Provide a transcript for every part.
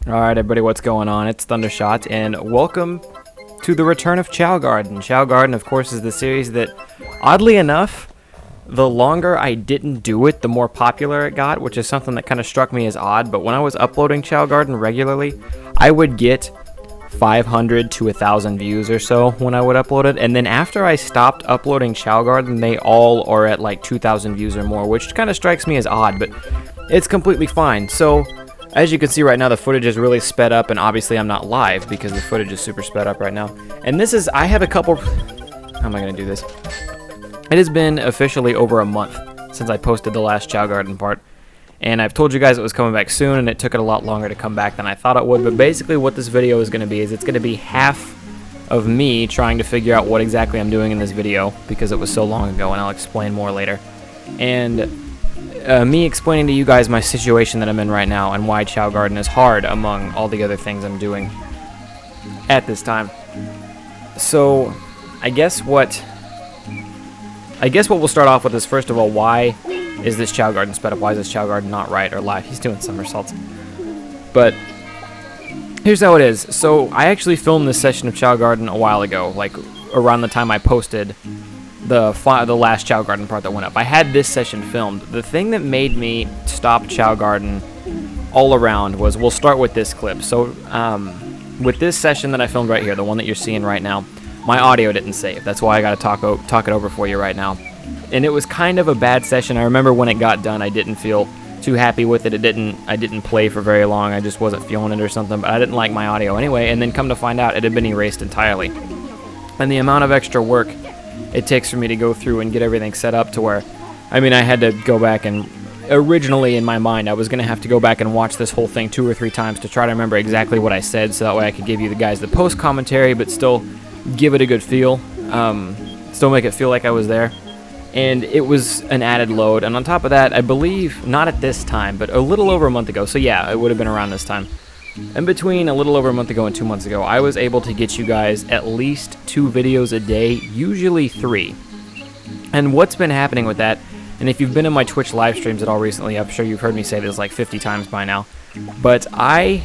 Alright everybody, what's going on? It's Thundershot, and welcome to the return of Chow Garden. Chow Garden, of course, is the series that, oddly enough, the longer I didn't do it, the more popular it got, which is something that kind of struck me as odd. But when I was uploading Chow Garden regularly, I would get 500 to 1,000 views or so when I would upload it, and then after I stopped uploading Chow Garden, they all are at like 2,000 views or more, which kind of strikes me as odd, but it's completely fine. So as you can see right now, the footage is really sped up, and obviously I'm not live because the footage is super sped up right now. And this is, I have a couple, how am I going to do this? It has been officially over a month since I posted the last Chow Garden part, and I've told you guys it was coming back soon, and it took it a lot longer to come back than I thought it would. But basically what this video is going to be is it's going to be half of me trying to figure out what exactly I'm doing in this video because it was so long ago, and I'll explain more later. And me explaining to you guys my situation that I'm in right now and why Chow Garden is hard among all the other things I'm doing at this time. So I guess what we'll start off with is, first of all, why is this Chow Garden sped up? Why is this Chow Garden not right or live? He's doing somersaults. But here's how it is. So I actually filmed this session of Chow Garden a while ago, like around the time I posted the last Chow Garden part that went up. I had this session filmed. The thing that made me stop Chow Garden all around was, we'll start with this clip. So with this session that I filmed right here, the one that you're seeing right now, my audio didn't save. That's why I got to talk it over for you right now. And it was kind of a bad session. I remember when it got done, I didn't feel too happy with it. I didn't play for very long. I just wasn't feeling it or something, but I didn't like my audio anyway. And then come to find out, it had been erased entirely. And the amount of extra work it takes for me to go through and get everything set up to where, I mean, I had to go back, and originally in my mind I was going to have to go back and watch this whole thing 2 or 3 times to try to remember exactly what I said, so that way I could give you the guys the post commentary but still give it a good feel, still make it feel like I was there. And it was an added load. And on top of that, I believe, not at this time, but a little over a month ago, so yeah, it would have been around this time, in between a little over a month ago and 2 months ago, I was able to get you guys at least 2 videos a day, usually 3. And what's been happening with that, and if you've been in my Twitch live streams at all recently, I'm sure you've heard me say this like 50 times by now, but I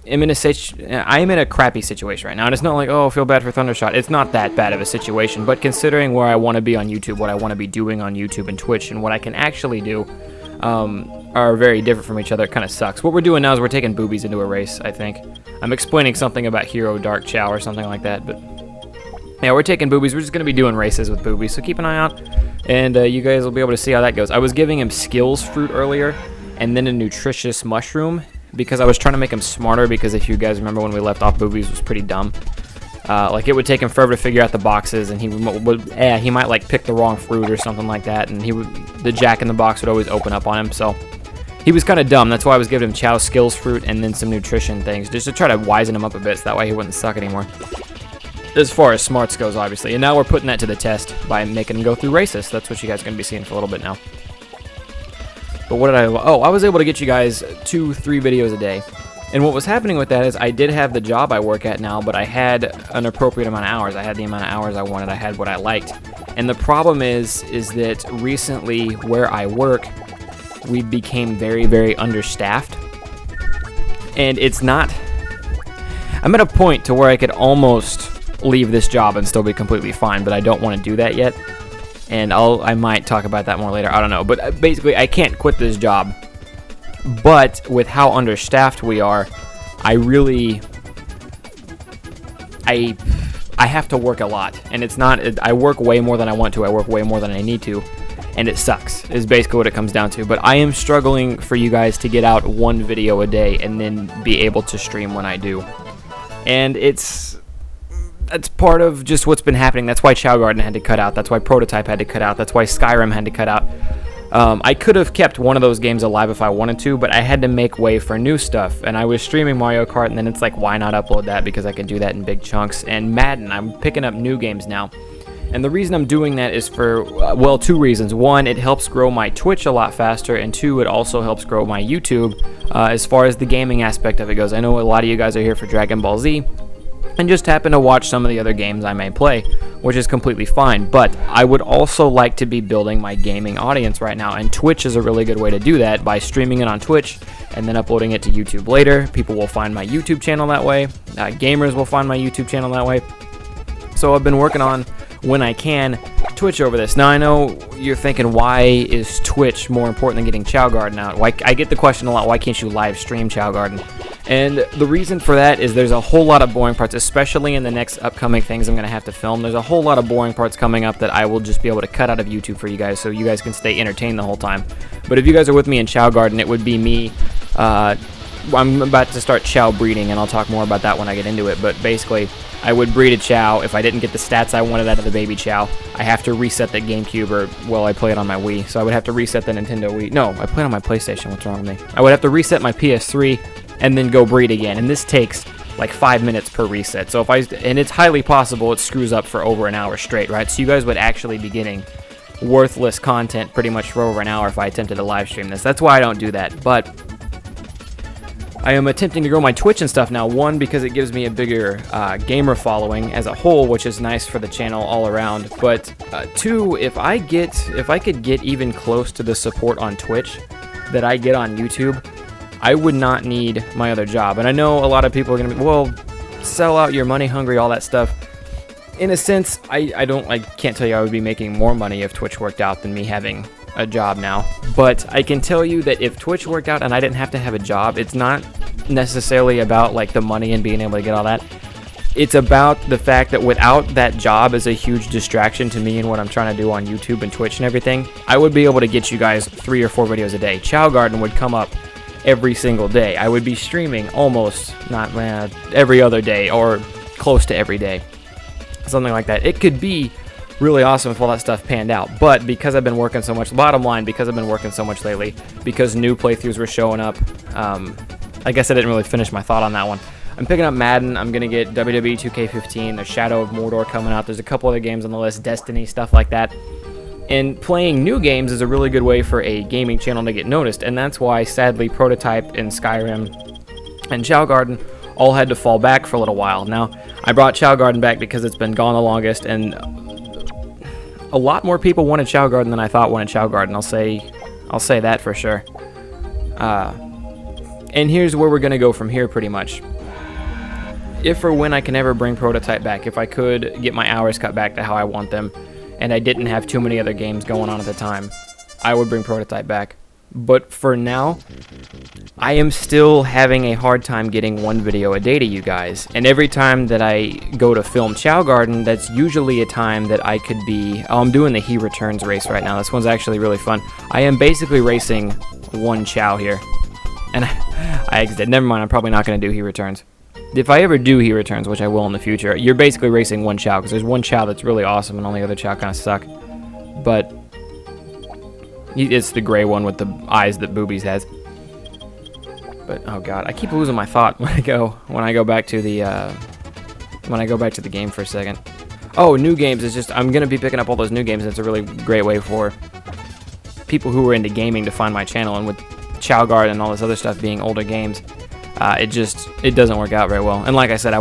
am in a crappy situation right now. And it's not like, oh, I feel bad for Thundershot. It's not that bad of a situation, but considering where I want to be on YouTube, what I want to be doing on YouTube and Twitch, and what I can actually do, are very different from each other. It kind of sucks. What we're doing now is we're taking boobies into a race, I think. I'm explaining something about Hero Dark Chow or something like that, but yeah, we're taking boobies. We're just going to be doing races with boobies, so keep an eye out, and you guys will be able to see how that goes. I was giving him skills fruit earlier, and then a nutritious mushroom, because I was trying to make him smarter, because if you guys remember when we left off, boobies was pretty dumb. Like, it would take him forever to figure out the boxes, and he might like pick the wrong fruit or something like that, and the jack in the box would always open up on him, so he was kind of dumb. That's why I was giving him Chow skills fruit and then some nutrition things, just to try to wisen him up a bit, so that way he wouldn't suck anymore, as far as smarts goes, obviously. And now we're putting that to the test by making him go through races. That's what you guys are going to be seeing for a little bit now. But what did I was able to get you guys 2-3 videos a day. And what was happening with that is, I did have the job I work at now, but I had an appropriate amount of hours. I had the amount of hours I wanted. I had what I liked. And the problem is that recently where I work, we became very, very understaffed. And it's not, I'm at a point to where I could almost leave this job and still be completely fine, but I don't want to do that yet. And I might talk about that more later. I don't know. But basically, I can't quit this job. But with how understaffed we are, I have to work a lot. And it's not, I work way more than I want to. I work way more than I need to. And it sucks, is basically what it comes down to. But I am struggling for you guys to get out 1 video a day and then be able to stream when I do. And that's part of just what's been happening. That's why Chow Garden had to cut out. That's why Prototype had to cut out. That's why Skyrim had to cut out. I could have kept one of those games alive if I wanted to, but I had to make way for new stuff. And I was streaming Mario Kart, and then it's like, why not upload that? Because I can do that in big chunks. And Madden, I'm picking up new games now. And the reason I'm doing that is for, well, 2 reasons. 1, it helps grow my Twitch a lot faster, and 2, it also helps grow my YouTube as far as the gaming aspect of it goes. I know a lot of you guys are here for Dragon Ball Z. and just happen to watch some of the other games I may play, which is completely fine. But I would also like to be building my gaming audience right now, and Twitch is a really good way to do that by streaming it on Twitch and then uploading it to YouTube later. People will find my YouTube channel that way. Gamers will find my YouTube channel that way. So I've been working on, when I can, Twitch over this. Now I know you're thinking, why is Twitch more important than getting Chow Garden out? I get the question a lot, why can't you live stream Chow Garden? And the reason for that is there's a whole lot of boring parts, especially in the next upcoming things I'm going to have to film. There's a whole lot of boring parts coming up that I will just be able to cut out of YouTube for you guys, so you guys can stay entertained the whole time. But if you guys are with me in Chow Garden, it would be me. I'm about to start Chow breeding, and I'll talk more about that when I get into it. But basically, I would breed a Chow. If I didn't get the stats I wanted out of the baby Chow, I have to reset the GameCube, or, well, I play it on my Wii, so I would have to reset the Nintendo Wii. No, I play it on my PlayStation. What's wrong with me? I would have to reset my PS3 and then go breed again, and this takes like 5 minutes per reset. So and it's highly possible it screws up for over an hour straight, right? So you guys would actually be getting worthless content pretty much for over an hour if I attempted to live stream this. That's why I don't do that. But I am attempting to grow my Twitch and stuff now. One, because it gives me a bigger gamer following as a whole, which is nice for the channel all around. But two, if I could get even close to the support on Twitch that I get on YouTube, I would not need my other job. And I know a lot of people are gonna be, well, sell out, you're money hungry, all that stuff. In a sense, I can't tell you I would be making more money if Twitch worked out than me having a job now. But I can tell you that if Twitch worked out and I didn't have to have a job, it's not necessarily about like the money and being able to get all that. It's about the fact that without that job as a huge distraction to me and what I'm trying to do on YouTube and Twitch and everything, I would be able to get you guys 3 or 4 videos a day. Chow Garden would come up every single day. I would be streaming almost, not every other day, or close to every day. Something like that. It could be really awesome if all that stuff panned out, but because I've been working so much, bottom line, because I've been working so much lately, because new playthroughs were showing up, I guess I didn't really finish my thought on that one. I'm picking up Madden. I'm going to get WWE 2K15. There's Shadow of Mordor coming out. There's a couple other games on the list, Destiny, stuff like that. And playing new games is a really good way for a gaming channel to get noticed, and that's why, sadly, Prototype and Skyrim and Chow Garden all had to fall back for a little while. Now, I brought Chow Garden back because it's been gone the longest, and a lot more people wanted Chow Garden than I thought wanted Chow Garden. I'll say that for sure. And here's where we're gonna go from here, pretty much. If or when I can ever bring Prototype back, if I could get my hours cut back to how I want them, and I didn't have too many other games going on at the time, I would bring Prototype back. But for now, I am still having a hard time getting 1 video a day to you guys. And every time that I go to film Chow Garden, that's usually a time that I could be... Oh, I'm doing the He Returns race right now. This one's actually really fun. I am basically racing 1 Chow here. And I exited. Never mind, I'm probably not going to do He Returns. If I ever do He Returns, which I will in the future, you're basically racing 1 Chow, because there's 1 Chow that's really awesome and all the other Chow kind of suck. But it's the gray one with the eyes that Boobies has. But oh god, I keep losing my thought when I go back to the game for a second. Oh, new games is just, I'm gonna be picking up all those new games. It's a really great way for people who are into gaming to find my channel, and with Chow Garden and all this other stuff being older games, it doesn't work out very well. And like I said,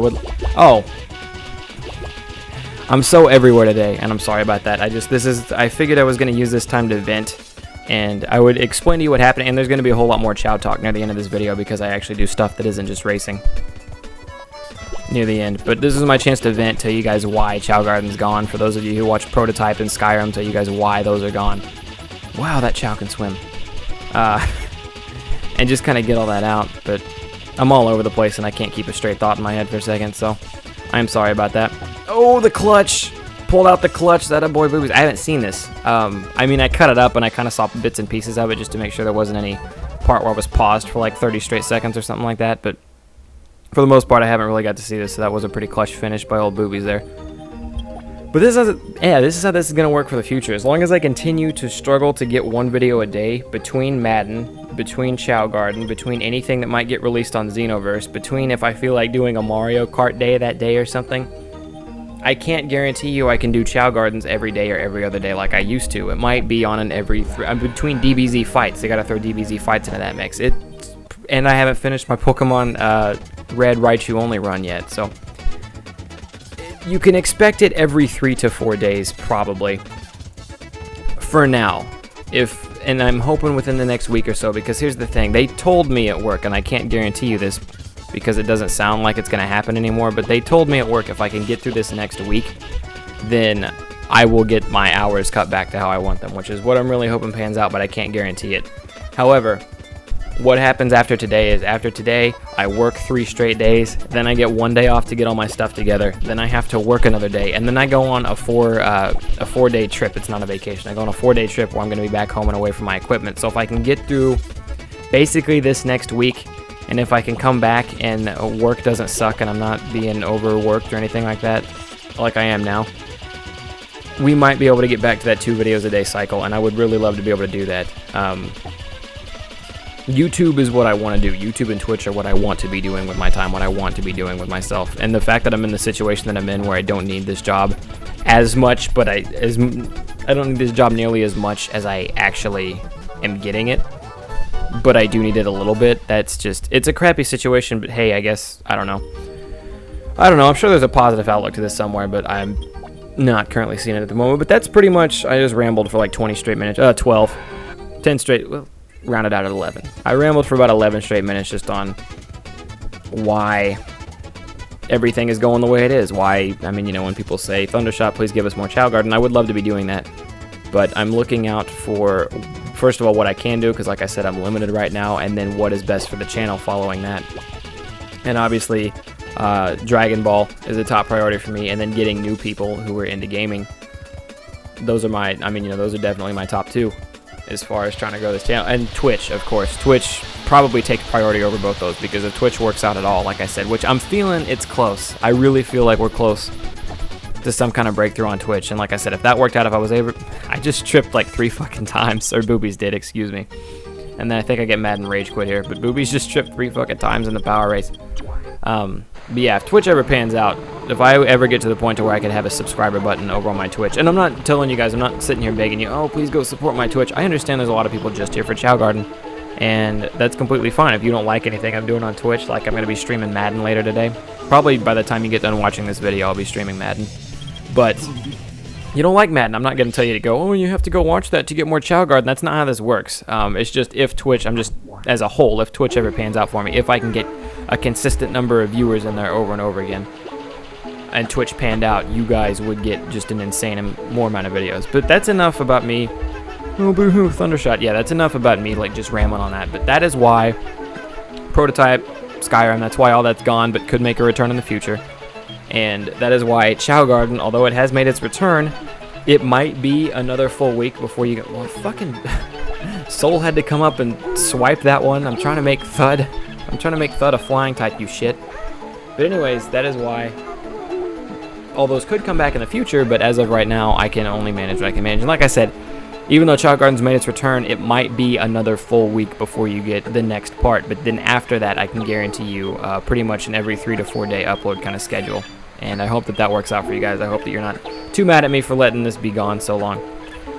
I'm so everywhere today, and I'm sorry about that. I figured I was gonna use this time to vent, and I would explain to you what happened, and there's gonna be a whole lot more Chow talk near the end of this video, because I actually do stuff that isn't just racing near the end. But this is my chance to vent, tell you guys why Chow Garden's gone. For those of you who watch Prototype and Skyrim, tell you guys why those are gone. Wow, that Chow can swim. And just kind of get all that out, but I'm all over the place and I can't keep a straight thought in my head for a second, so I'm sorry about that. Oh, the clutch! Pulled out the clutch, that a boy Boobies. I haven't seen this. I mean, I cut it up and I kind of saw bits and pieces of it just to make sure there wasn't any part where I was paused for like 30 straight seconds or something like that, but for the most part, I haven't really got to see this, so that was a pretty clutch finish by old Boobies there. But this is how this is going to work for the future. As long as I continue to struggle to get 1 video a day between Madden, between Chow Garden, between anything that might get released on Xenoverse, between if I feel like doing a Mario Kart day that day or something, I can't guarantee you I can do Chow Gardens every day or every other day like I used to. It might be on an between DBZ fights. They got to throw DBZ fights into that mix. And I haven't finished my Pokemon Red Raichu only run yet, so you can expect it every 3 to 4 days, probably. For now. And I'm hoping within the next week or so, because here's the thing. They told me at work, and I can't guarantee you this because it doesn't sound like it's going to happen anymore, but they told me at work if I can get through this next week, then I will get my hours cut back to how I want them, which is what I'm really hoping pans out, but I can't guarantee it. However, what happens after today is after today, I work 3 straight days, then I get 1 day off to get all my stuff together, then I have to work another day, and then I go on a 4-day trip. It's not a vacation. I go on a 4-day trip where I'm going to be back home and away from my equipment. So if I can get through basically this next week, and if I can come back and work doesn't suck and I'm not being overworked or anything like that, like I am now, we might be able to get back to that 2 videos a day cycle, and I would really love to be able to do that. YouTube is what I want to do. YouTube and Twitch are what I want to be doing with my time, what I want to be doing with myself. And the fact that I'm in the situation that I'm in where I don't need this job as much, but I don't need this job nearly as much as I actually am getting it. But I do need it a little bit. That's just, it's a crappy situation, but hey, I guess, I don't know. I'm sure there's a positive outlook to this somewhere, but I'm not currently seeing it at the moment. But that's pretty much, I just rambled for like 20 straight minutes, 12, 10 straight, well, rounded out at 11. I rambled for about 11 straight minutes just on why everything is going the way it is. Why, I mean, you know, when people say, Thundershot, please give us more Chow Garden, I would love to be doing that. But I'm looking out for, first of all, what I can do, because like I said, I'm limited right now, and then what is best for the channel following that. And obviously, Dragon Ball is a top priority for me, and then getting new people who are into gaming. Those are my, I mean, you know, those are definitely my top 2. As far as trying to grow this channel. And Twitch, of course. Twitch probably takes priority over both those, because if Twitch works out at all, like I said, which I'm feeling it's close. I really feel like we're close to some kind of breakthrough on Twitch. And like I said, if that worked out, if I was able, I just tripped like 3 fucking times, or Boobies did, excuse me. And then I think I get mad and rage quit here, but Boobies just tripped 3 fucking times in the power race. But yeah, if Twitch ever pans out, if I ever get to the point to where I could have a subscriber button over on my Twitch, and I'm not telling you guys, I'm not sitting here begging you, oh, please go support my Twitch. I understand there's a lot of people just here for Chow Garden, and that's completely fine. If you don't like anything I'm doing on Twitch, like I'm going to be streaming Madden later today. Probably by the time you get done watching this video, I'll be streaming Madden. But you don't like Madden, I'm not going to tell you to go, oh, you have to go watch that to get more Chow Garden. That's not how this works. It's just if Twitch, I'm just, as a whole, if Twitch ever pans out for me, if I can get a consistent number of viewers in there over and over again, and Twitch panned out, you guys would get just an insane more amount of videos. But that's enough about me. Oh, boo-hoo, Thundershot. Yeah, that's enough about me, like, just rambling on that. But that is why Prototype, Skyrim, that's why all that's gone, but could make a return in the future. And that is why Chow Garden, although it has made its return, it might be another full week before you get, well, fucking Soul had to come up and swipe that one. I'm trying to make Thud a flying type, you shit. But anyways, that is why all those could come back in the future, but as of right now, I can only manage what I can manage. And like I said, even though Chow Garden's made its return, it might be another full week before you get the next part. But then after that, I can guarantee you pretty much an every 3 to 4 day upload kind of schedule. And I hope that that works out for you guys. I hope that you're not too mad at me for letting this be gone so long.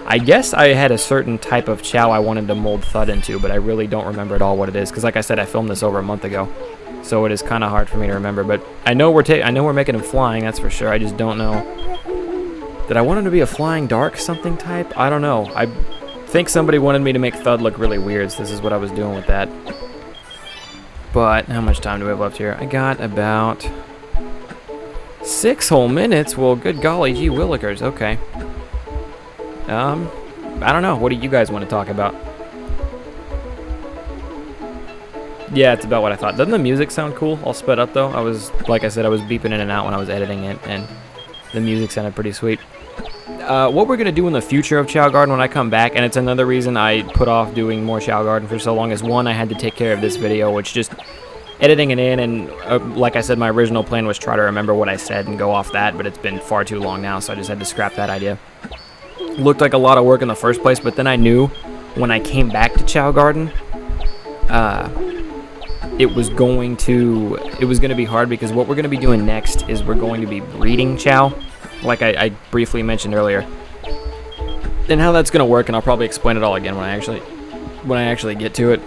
I guess I had a certain type of Chow I wanted to mold Thud into, but I really don't remember at all what it is. Because like I said, I filmed this over a month ago. So it is kind of hard for me to remember. But I know we're making him flying, that's for sure. I just don't know. Did I want him to be a flying dark something type? I don't know. I think somebody wanted me to make Thud look really weird, so this is what I was doing with that. But how much time do we have left here? I got about 6 whole minutes. Well, good golly, gee willikers. Okay. I don't know. What do you guys want to talk about? Yeah, it's about what I thought. Doesn't the music sound cool? All sped up, though. Like I said, I was beeping in and out when I was editing it, and the music sounded pretty sweet. What we're going to do in the future of Chow Garden when I come back, and it's another reason I put off doing more Chow Garden for so long, is one, I had to take care of this video, which just editing it in, and like I said, my original plan was try to remember what I said and go off that, but it's been far too long now, so I just had to scrap that idea. Looked like a lot of work in the first place, but then I knew when I came back to Chow Garden, it was going to be hard, because what we're going to be doing next is we're going to be breeding Chow, like I briefly mentioned earlier. And how that's going to work, and I'll probably explain it all again when I actually get to it,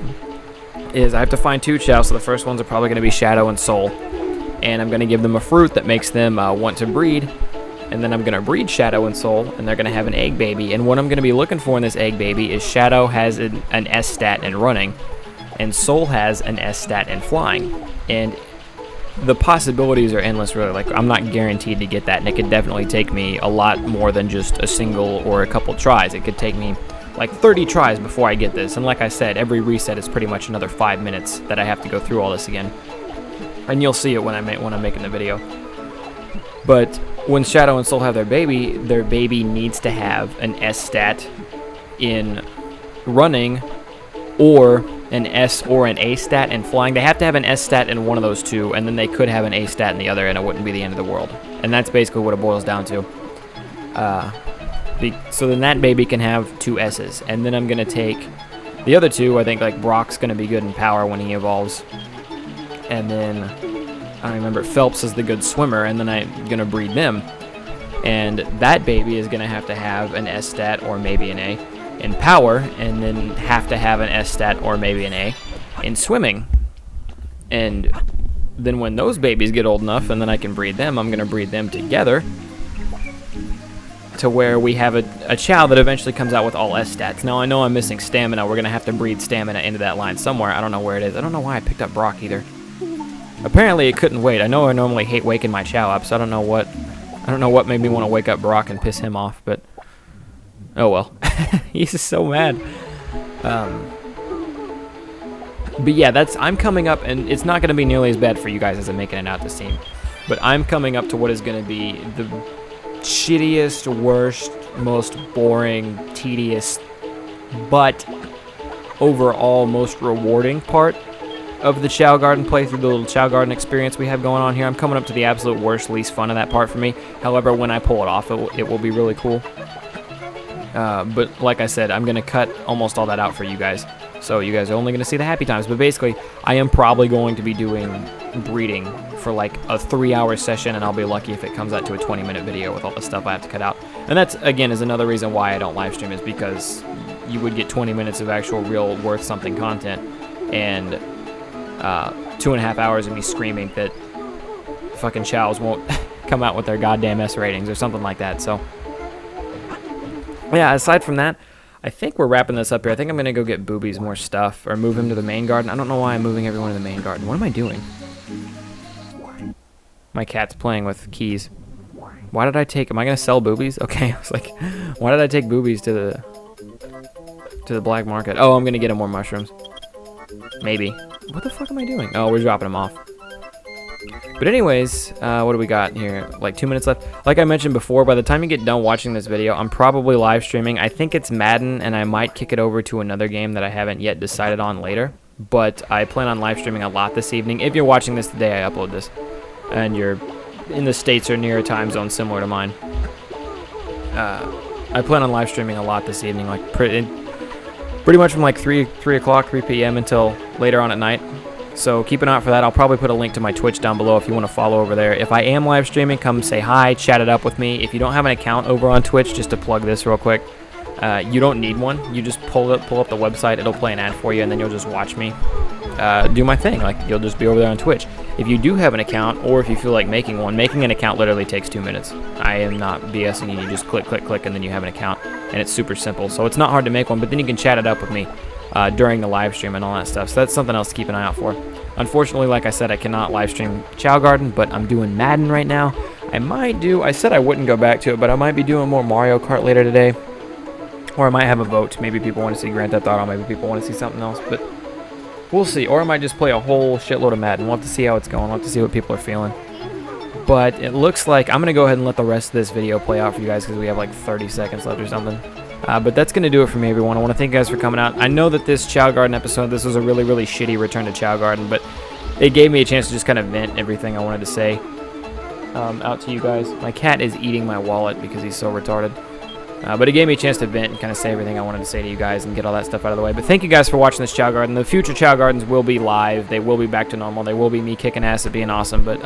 is I have to find 2 Chow, so the first ones are probably going to be Shadow and Soul. and I'm going to give them a fruit that makes them want to breed. And then I'm going to breed Shadow and Soul, and they're going to have an egg baby. And what I'm going to be looking for in this egg baby is Shadow has an S stat in running, and Soul has an S stat in flying. And the possibilities are endless, really. Like, I'm not guaranteed to get that, and it could definitely take me a lot more than just a single or a couple tries. It could take me like 30 tries before I get this. And like I said, every reset is pretty much another 5 minutes that I have to go through all this again. And you'll see it when I'm making the video. But when Shadow and Soul have their baby needs to have an S stat in running, or an S or an A stat in flying. They have to have an S stat in one of those two, and then they could have an A stat in the other, and it wouldn't be the end of the world. And that's basically what it boils down to. So then that baby can have 2 S's, and then I'm going to take the other 2. I think like Brock's going to be good in power when he evolves. And then, I don't remember, Phelps is the good swimmer, and then I'm going to breed them. And that baby is going to have an S stat or maybe an A in power, and then have to have an S stat or maybe an A in swimming. And then when those babies get old enough, and then I can breed them, I'm going to breed them together to where we have a Chow that eventually comes out with all S stats. Now, I know I'm missing Stamina. We're going to have to breed Stamina into that line somewhere. I don't know where it is. I don't know why I picked up Brock either. Apparently, it couldn't wait. I know I normally hate waking my Chow up, so I don't know what made me want to wake up Brock and piss him off, but oh well. He's just so mad. But yeah, I'm coming up, and it's not going to be nearly as bad for you guys as I'm making it out to seem. But I'm coming up to what is going to be the shittiest, worst, most boring, tedious, but overall most rewarding part of the Chow Garden playthrough, the little Chow Garden experience we have going on here. I'm coming up to the absolute worst, least fun of that part for me. However, when I pull it off, it will be really cool. But like I said, I'm going to cut almost all that out for you guys. So you guys are only going to see the happy times. But basically, I am probably going to be doing breeding for like a 3-hour session, and I'll be lucky if it comes out to a 20-minute video with all the stuff I have to cut out. And that's, again, is another reason why I don't live stream, is because you would get 20 minutes of actual real worth something content, and 2.5 hours of me screaming that fucking Chows won't come out with their goddamn S ratings or something like that. So yeah, aside from that, I think we're wrapping this up here. I think I'm going to go get Boobies more stuff, or move him to the main garden. I don't know why I'm moving everyone to the main garden. What am I doing? My cat's playing with keys. Why did I take... Am I going to sell Boobies? Okay, I was like, why did I take Boobies to the black market? Oh, I'm going to get him more mushrooms. Maybe. What the fuck am I doing? Oh, we're dropping him off. But anyways, what do we got here? Like 2 minutes left. Like I mentioned before, by the time you get done watching this video, I'm probably live streaming. I think it's Madden, and I might kick it over to another game that I haven't yet decided on later. But I plan on live streaming a lot this evening. If you're watching this the day I upload this, and you're in the States or near a time zone similar to mine, I plan on live streaming a lot this evening, like pretty much from like 3 p.m. until later on at night. So keep an eye out for that. I'll probably put a link to my Twitch down below if you want to follow over there. If I am live streaming, come say hi, chat it up with me. If you don't have an account over on Twitch, just to plug this real quick, you don't need one. You just pull up the website. It'll play an ad for you, and then you'll just watch me do my thing. Like, you'll just be over there on Twitch. If you do have an account, or if you feel like making one, making an account literally takes 2 minutes. I am not BSing you. You just click, and then you have an account, and it's super simple. So it's not hard to make one, but then you can chat it up with me during the live stream and all that stuff. So that's something else to keep an eye out for. Unfortunately, like I said, I cannot live stream Chow Garden, but I'm doing Madden right now. I said I wouldn't go back to it, but I might be doing more Mario Kart later today. Or I might have a vote. Maybe people want to see Grand Theft Auto, maybe people want to see something else, but we'll see. Or I might just play a whole shitload of Madden. We'll have to see how it's going. We'll have to see what people are feeling. But it looks like I'm going to go ahead and let the rest of this video play out for you guys, because we have like 30 seconds left or something. But that's going to do it for me, everyone. I want to thank you guys for coming out. I know that this Chow Garden episode, this was a really, really shitty return to Chow Garden, but it gave me a chance to just kind of vent everything I wanted to say out to you guys. My cat is eating my wallet because he's so retarded. But it gave me a chance to vent and kind of say everything I wanted to say to you guys and get all that stuff out of the way. But thank you guys for watching this Chow Garden. The future Chow Gardens will be live. They will be back to normal. They will be me kicking ass and being awesome. But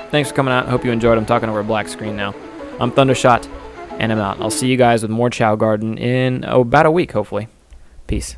thanks for coming out. I hope you enjoyed. I'm talking over a black screen now. I'm Thundershot, and I'm out. I'll see you guys with more Chow Garden in about a week, hopefully. Peace.